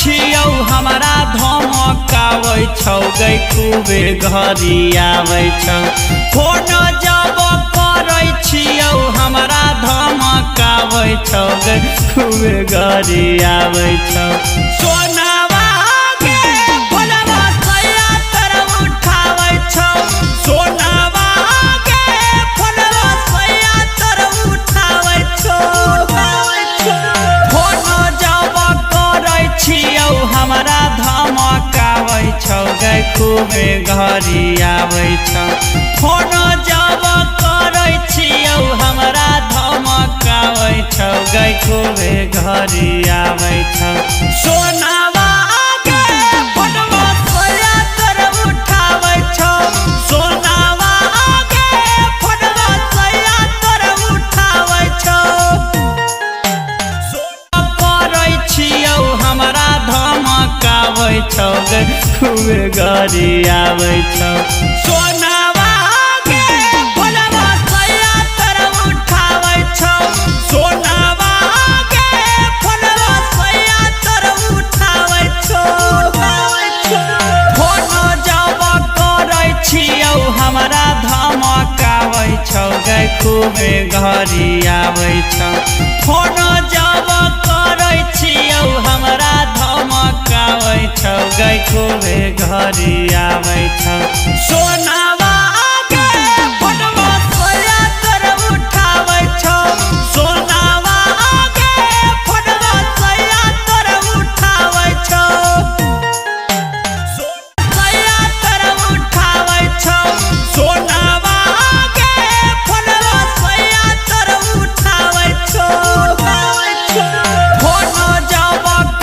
छियौ हमरा धमकाबै छौ गै खूबे घरी आबै छौ। फोन जब करै छियौ हमरा धमकाबै छौ गै खूबे घरी आबै छौ। सोनावा गे फोनवा सैया तोर उठाबै छौ। सोनावा गे फोनवा सैया तोर उठाबै छौ। फोन जब करै छियौ हमरा धमकाबै छौ गै खूबे घरी आबै छौ। फोन जब करै छियौ हमरा धमकाबै छौ गै खूबे घरी आबै छौ। सोनावा गे फोनवा सैया तोर उठाबै छौ। सोनावा गे फोनवा सैया तोर उठाबै छौ। करै छियौ हमरा धमकाबै छौ गै खूबे घरी आबै छौ। सोनावा गे फोनवा सैया तोर उठाबै छौ। सोनावा गे फोनवा सैया तोर उठाबै छौ। फोन जब करै छियौ हमरा धमकाबै छौ गै खूबे घरी आबै छौ। फोन जब करै छियौ हमरा धमकाबै छौ गै खूबे घरी आबै छौ।